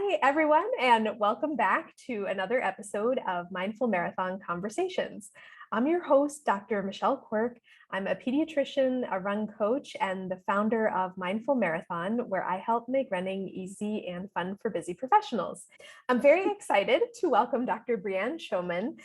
Hi, everyone, and welcome back to another episode of Mindful Marathon Conversations. I'm your host, Dr. Michelle Quirk. I'm a pediatrician, a run coach, and the founder of Mindful Marathon, where I help make running easy and fun for busy professionals. I'm very excited to welcome Dr. Brianne Showman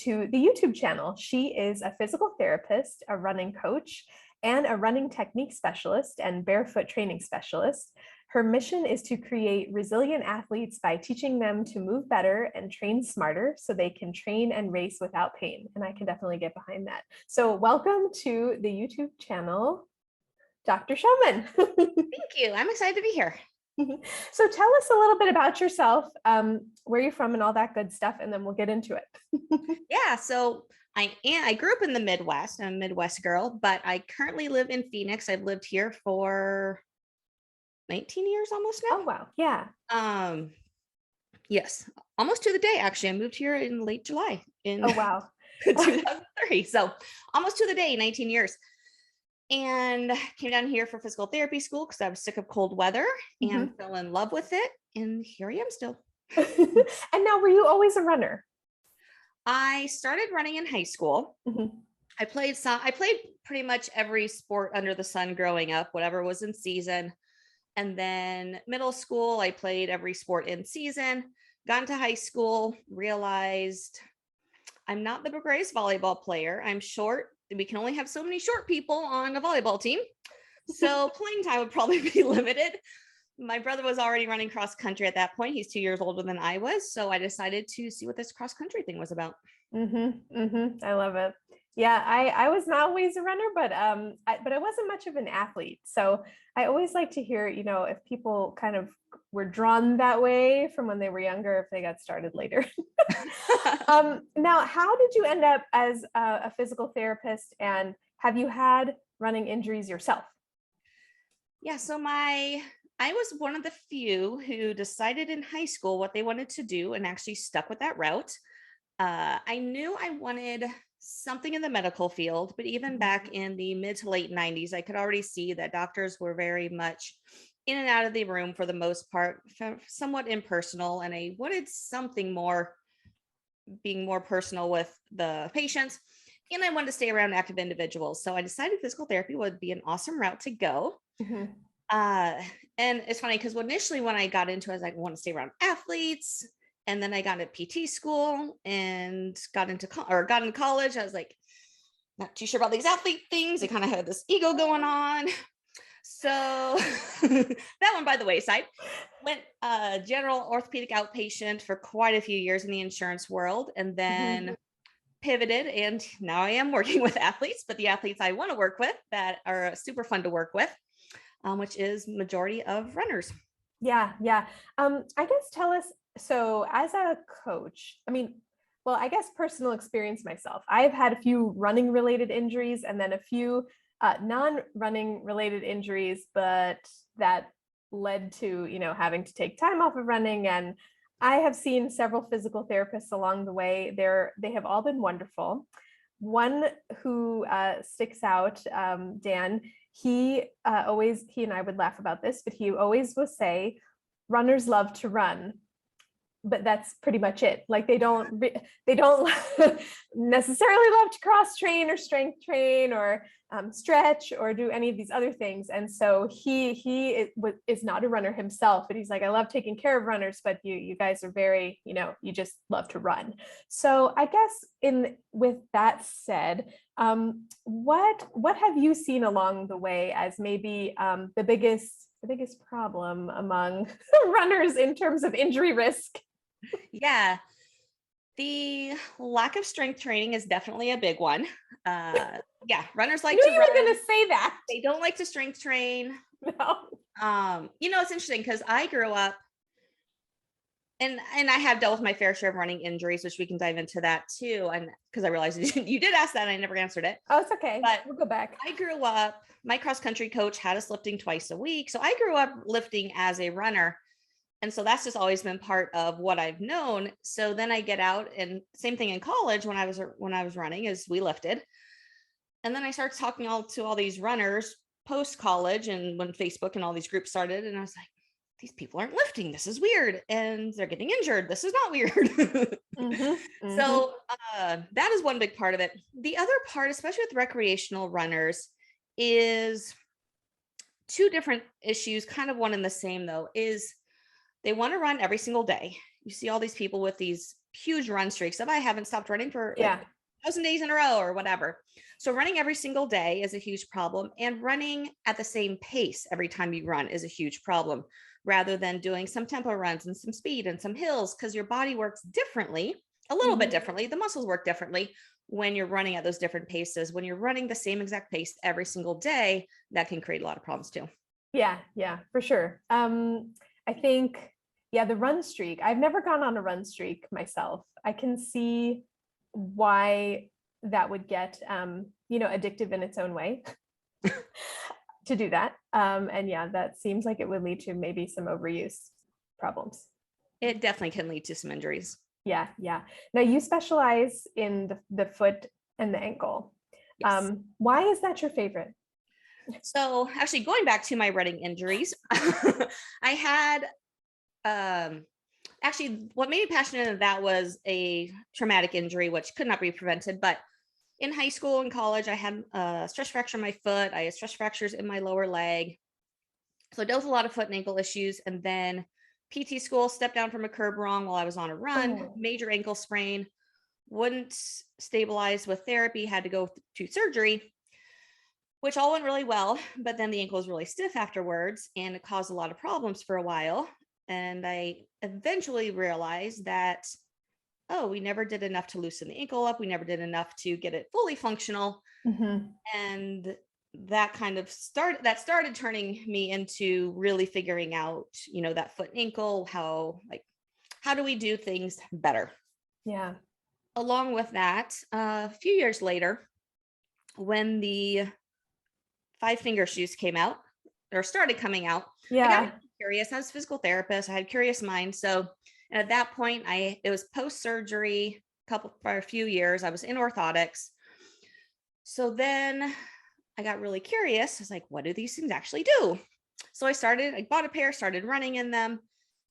to the YouTube channel. She is a physical therapist, a running coach, and a running technique specialist and barefoot training specialist. Her mission is to create resilient athletes by teaching them to move better and train smarter so they can train and race without pain. And I can definitely get behind that. So welcome to the YouTube channel, Dr. Showman. Thank you. I'm excited to be here. So tell us a little bit about yourself, where you're from and all that good stuff, and then we'll get into it. Yeah, so I grew up in the Midwest. I'm a Midwest girl, but I currently live in Phoenix. I've lived here for 19 years almost now. Oh, wow. Yeah. Yes, almost to the day, actually. I moved here in late July in Oh, wow. 2003. So almost to the day, 19 years. And came down here for physical therapy school because I was sick of cold weather and fell in love with it. And here I am still. And now, were you always a runner? I started running in high school. I played pretty much every sport under the sun growing up, whatever was in season. And then middle school, I played every sport in season. Got into high school, realized I'm not the greatest volleyball player. I'm short. We can only have so many short people on a volleyball team. So playing time would probably be limited. My brother was already running cross country at that point. He's 2 years older than I was. So I decided to see what this cross country thing was about. I love it. Yeah, I was not always a runner, but I wasn't much of an athlete. So I always like to hear, if people kind of were drawn that way from when they were younger, if they got started later. Now, how did you end up as a physical therapist, and have you had running injuries yourself? Yeah, so I was one of the few who decided in high school what they wanted to do and actually stuck with that route. I knew I wanted something in the medical field, but even back in the mid to late 90s, I could already see that doctors were very much in and out of the room for the most part, somewhat impersonal. And I wanted something being more personal with the patients. And I wanted to stay around active individuals. So I decided physical therapy would be an awesome route to go. And it's funny because initially when I got into it, I was like, I want to stay around athletes. And then I got into PT school and got into college. I was like, not too sure about these athlete things. I kind of had this ego going on. So that one by the wayside. Went general orthopedic outpatient for quite a few years in the insurance world, and then pivoted. And now I am working with athletes, but the athletes I want to work with that are super fun to work with, which is majority of runners. Yeah. I guess tell us, so as a coach, I guess personal experience myself. I've had a few running related injuries and then a few non-running related injuries, but that led to, having to take time off of running. And I have seen several physical therapists along the way. They have all been wonderful. One who sticks out, Dan, he and I would laugh about this, but he always will say, runners love to run. But that's pretty much it. Like they don't necessarily love to cross train or strength train or stretch or do any of these other things. And so he is not a runner himself, but he's like, I love taking care of runners, but you guys are very, you just love to run. So I guess with that said, what have you seen along the way as maybe the biggest problem among runners in terms of injury risk? Yeah, the lack of strength training is definitely a big one. Yeah, runners like to run. You were going to say that. They don't like to strength train. No. It's interesting because I grew up and I have dealt with my fair share of running injuries, which we can dive into that too. And because I realized you did ask that and I never answered it. Oh, it's okay. But we'll go back. I grew up, my cross country coach had us lifting twice a week. So I grew up lifting as a runner. And so that's just always been part of what I've known. So then I get out, and same thing in college when I was running is we lifted. And then I started talking to all these runners post college and when Facebook and all these groups started, and I was like, these people aren't lifting. This is weird. And they're getting injured. This is not weird. So that is one big part of it. The other part, especially with recreational runners, is two different issues, kind of one and the same though, is they want to run every single day. You see all these people with these huge run streaks of I haven't stopped running for like 1,000 days in a row or whatever. So running every single day is a huge problem, and running at the same pace every time you run is a huge problem, rather than doing some tempo runs and some speed and some hills, because your body works differently, a little bit differently. The muscles work differently when you're running at those different paces. When you're running the same exact pace every single day, that can create a lot of problems too. Yeah, for sure. I think, the run streak, I've never gone on a run streak myself. I can see why that would get, addictive in its own way to do that. And that seems like it would lead to maybe some overuse problems. It definitely can lead to some injuries. Yeah. Now you specialize in the foot and the ankle. Yes. Why is that your favorite? So actually going back to my running injuries, I had, actually what made me passionate of that was a traumatic injury, which could not be prevented. But in high school and college, I had a stress fracture in my foot. I had stress fractures in my lower leg. So I dealt with a lot of foot and ankle issues. And then PT school, stepped down from a curb wrong while I was on a run, major ankle sprain, wouldn't stabilize with therapy, had to go to surgery, which all went really well. But then the ankle was really stiff afterwards, and it caused a lot of problems for a while. And I eventually realized that, we never did enough to loosen the ankle up. We never did enough to get it fully functional. And that kind of started turning me into really figuring out, that foot and ankle, how do we do things better? Yeah. Along with that, a few years later, when the 5-finger shoes came out or started coming out, I got curious. I was a physical therapist. I had a curious mind. So at that point, it was post-surgery, for a few years, I was in orthotics. So then I got really curious. I was like, what do these things actually do? So I bought a pair, started running in them.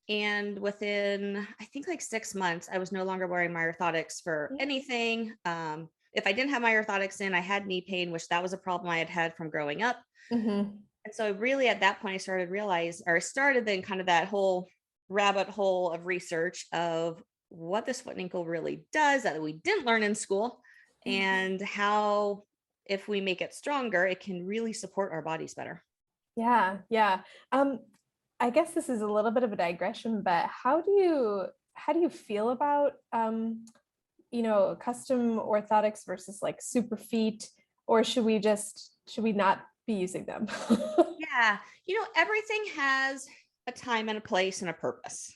And within, I think 6 months, I was no longer wearing my orthotics for anything. If I didn't have my orthotics in, I had knee pain, which that was a problem I had had from growing up. And so really at that point, I started then kind of that whole rabbit hole of research of what this foot and ankle really does that we didn't learn in school, and how if we make it stronger, it can really support our bodies better. Yeah. I guess this is a little bit of a digression, but how do you feel about custom orthotics versus super feet, or should we not be using them? Yeah, everything has a time and a place and a purpose.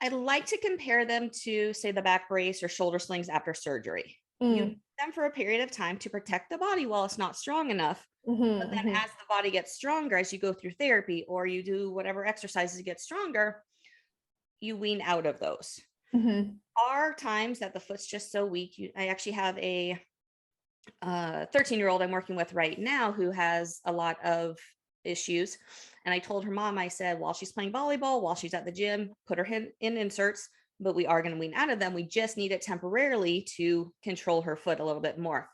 I like to compare them to, say, the back brace or shoulder slings after surgery. You use them for a period of time to protect the body while it's not strong enough. But then as the body gets stronger, as you go through therapy or you do whatever exercises to get stronger, you wean out of those. Are times that the foot's just so weak. I actually have a 13-year-old I'm working with right now who has a lot of issues. And I told her mom, I said, while she's playing volleyball, while she's at the gym, put her in inserts, but we are going to wean out of them. We just need it temporarily to control her foot a little bit more.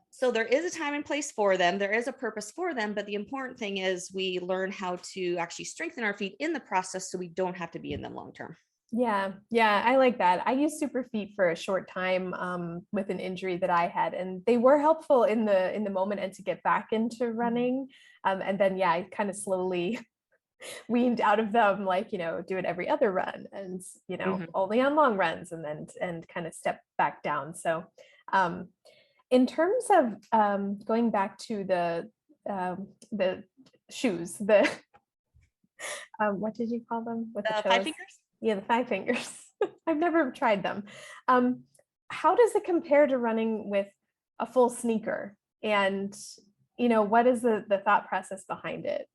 So there is a time and place for them. There is a purpose for them. But the important thing is we learn how to actually strengthen our feet in the process so we don't have to be in them long term. Yeah, I like that. I used Super Feet for a short time with an injury that I had, and they were helpful in the moment and to get back into running. And then, I kind of slowly weaned out of them, do it every other run and, only on long runs, and kind of step back down. So in terms of going back to the shoes, what did you call them? With the 5 fingers? Yeah, the 5 fingers. I've never tried them. How does it compare to running with a full sneaker? And, what is the thought process behind it?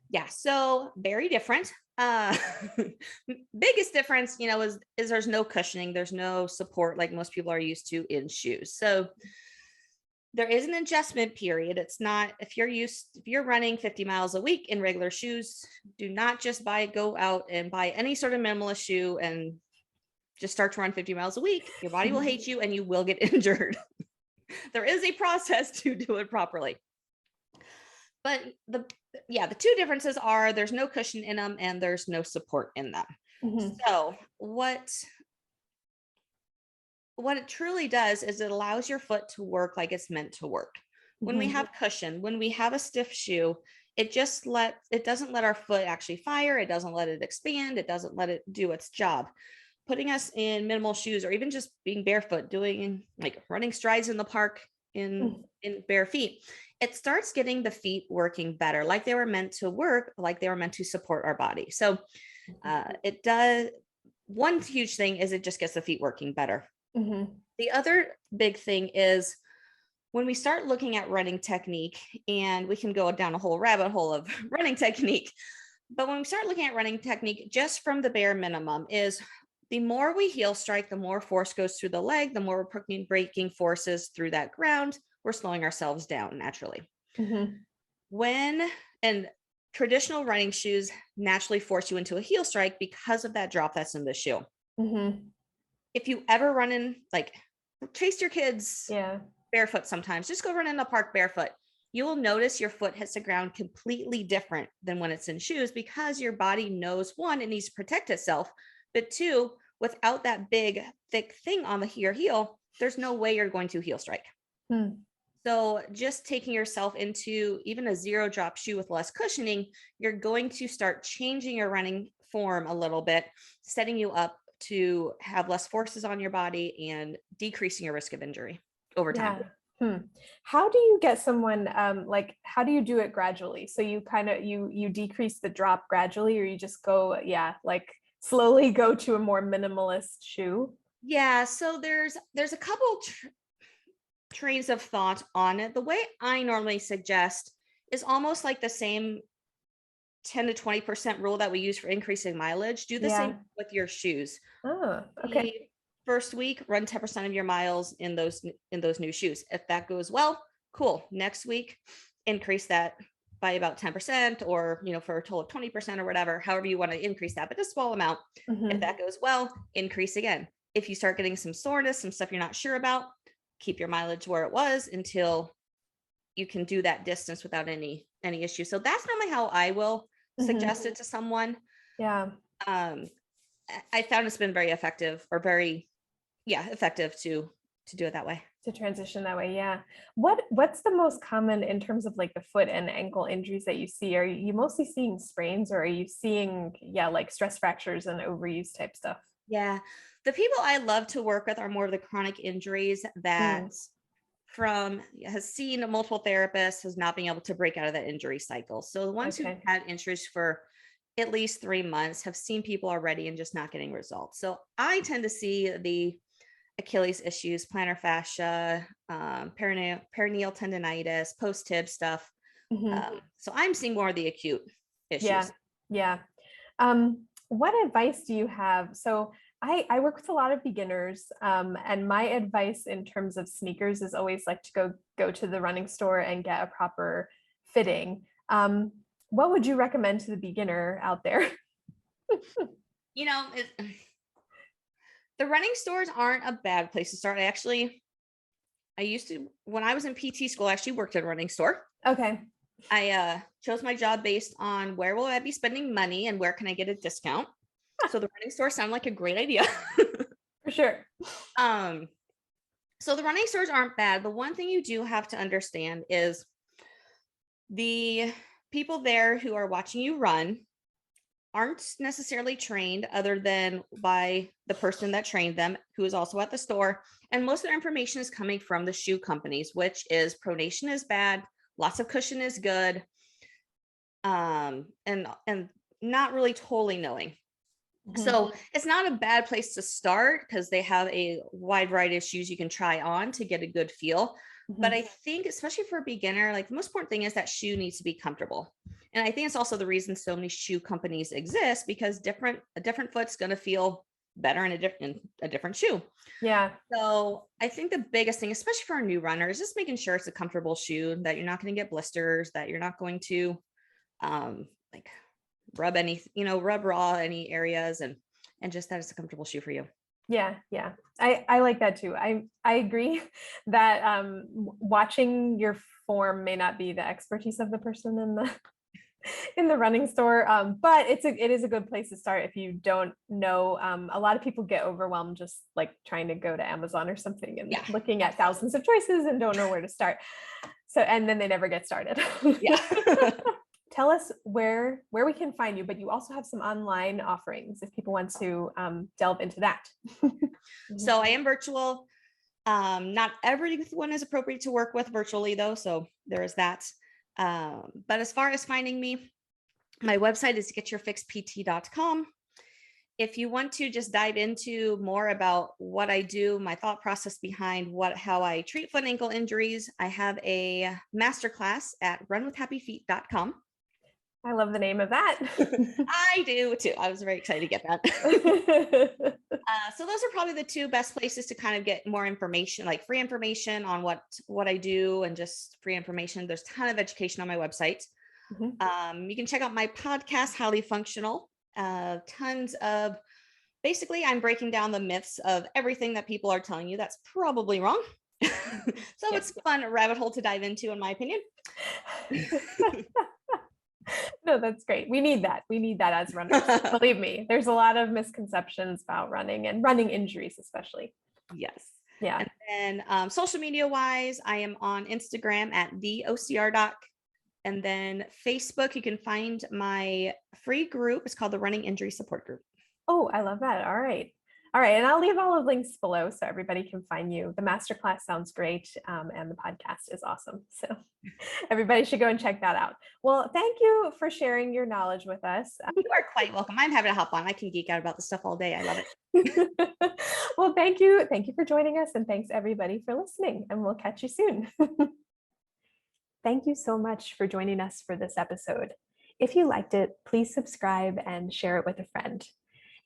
Yeah, so very different. Biggest difference, is there's no cushioning. There's no support like most people are used to in shoes. So there is an adjustment period. It's not, if you're running 50 miles a week in regular shoes, do not just go out and buy any sort of minimalist shoe and just start to run 50 miles a week. Your body will hate you and you will get injured. There is a process to do it properly. But the two differences are there's no cushion in them and there's no support in them. So what it truly does is it allows your foot to work like it's meant to work. When we have cushion, when we have a stiff shoe, it doesn't let our foot actually fire. It doesn't let it expand. It doesn't let it do its job. Putting us in minimal shoes, or even just being barefoot, doing like running strides in the park in bare feet, it starts getting the feet working better, like they were meant to work, like they were meant to support our body. So it does. One huge thing is it just gets the feet working better. The other big thing is when we start looking at running technique, and we can go down a whole rabbit hole of running technique, but when we start looking at running technique, just from the bare minimum, is the more we heel strike, the more force goes through the leg, the more we're putting braking forces through that ground, we're slowing ourselves down naturally. And traditional running shoes naturally force you into a heel strike because of that drop that's in the shoe. If you ever run in, like, chase your kids barefoot sometimes, just go run in the park barefoot. You will notice your foot hits the ground completely different than when it's in shoes, because your body knows, one, it needs to protect itself, but two, without that big, thick thing on your heel, there's no way you're going to heel strike. So just taking yourself into even a zero drop shoe with less cushioning, you're going to start changing your running form a little bit, setting you up to have less forces on your body and decreasing your risk of injury over time. How do you get someone, how do you do it gradually? So you kind of, you decrease the drop gradually, or you just go, slowly go to a more minimalist shoe? Yeah. So there's a couple trains of thought on it. The way I normally suggest is almost like the same 10 to 20% rule that we use for increasing mileage. Do the same with your shoes. Oh, okay. The first week, run 10% of your miles in those new shoes. If that goes well, cool. Next week, increase that by about 10%, or, for a total of 20% or whatever, however you want to increase that, but a small amount. If that goes well, increase again. If you start getting some soreness, some stuff you're not sure about, keep your mileage where it was until you can do that distance without any issue. So that's normally how I will suggest it to someone. Yeah. I found it's been very effective, or very, effective to do it that way. To transition that way. Yeah. What's the most common in terms of like the foot and ankle injuries that you see? Are you mostly seeing sprains, or are you seeing, like stress fractures and overuse type stuff? Yeah. The people I love to work with are more of the chronic injuries that has seen multiple therapists, has not been able to break out of that injury cycle. So the ones who've had injuries for at least 3 months have seen people already and just not getting results. So I tend to see the Achilles issues, plantar fascia, perineal tendonitis, post-tib stuff. So I'm seeing more of the acute issues. Yeah. What advice do you have? So I work with a lot of beginners, and my advice in terms of sneakers is always like to go to the running store and get a proper fitting. What would you recommend to the beginner out there? The running stores aren't a bad place to start. I used to, when I was in PT school, I actually worked at a running store. Okay. I chose my job based on where will I be spending money and where can I get a discount. So the running store sounded like a great idea. For sure. So the running stores aren't bad. The one thing you do have to understand is the people there who are watching you run aren't necessarily trained, other than by the person that trained them, who is also at the store. And most of their information is coming from the shoe companies, which is pronation is bad, lots of cushion is good, and not really totally knowing. So it's not a bad place to start, because they have a wide variety of shoes you can try on to get a good feel. But I think, especially for a beginner, like the most important thing is that shoe needs to be comfortable. And I think it's also the reason so many shoe companies exist, because a different foot's going to feel better in a different shoe. Yeah. So I think the biggest thing, especially for a new runner, is just making sure it's a comfortable shoe, that you're not going to get blisters, that you're not going to like rub raw any areas, and just that it's a comfortable shoe for you. Yeah. Yeah. I like that too. I agree that watching your form may not be the expertise of the person in the in the running store. But it is a good place to start if you don't know. A lot of people get overwhelmed just like trying to go to Amazon or something and looking at thousands of choices and don't know where to start. So, and then they never get started. Yeah. Tell us where we can find you, but you also have some online offerings if people want to delve into that. So I am virtual. Not everyone is appropriate to work with virtually though. So there is that. But as far as finding me, my website is getyourfixpt.com. If you want to just dive into more about what I do, my thought process behind how I treat foot and ankle injuries, I have a masterclass at runwithhappyfeet.com. I love the name of that. I do too. I was very excited to get that. So those are probably the two best places to kind of get more information, like free information on what I do, and just free information. There's a ton of education on my website. You can check out my podcast, Highly Functional. Tons of, basically, I'm breaking down the myths of everything that people are telling you that's probably wrong. So it's a fun rabbit hole to dive into, in my opinion. No, that's great. We need that. We need that as runners. Believe me, there's a lot of misconceptions about running and running injuries, especially. Yes. Yeah. And then social media wise, I am on Instagram at theocrdoc. And then Facebook, you can find my free group. It's called the Running Injury Support Group. Oh, I love that. All right. All right. And I'll leave all the links below so everybody can find you. The masterclass sounds great. And the podcast is awesome. So everybody should go and check that out. Well, thank you for sharing your knowledge with us. You are quite welcome. I'm happy to hop on. I can geek out about this stuff all day. I love it. Well, thank you. Thank you for joining us. And thanks everybody for listening. And we'll catch you soon. Thank you so much for joining us for this episode. If you liked it, please subscribe and share it with a friend.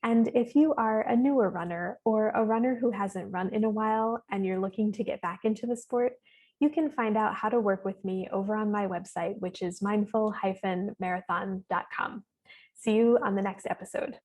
And if you are a newer runner or a runner who hasn't run in a while and you're looking to get back into the sport, you can find out how to work with me over on my website, which is mindful-marathon.com. See you on the next episode.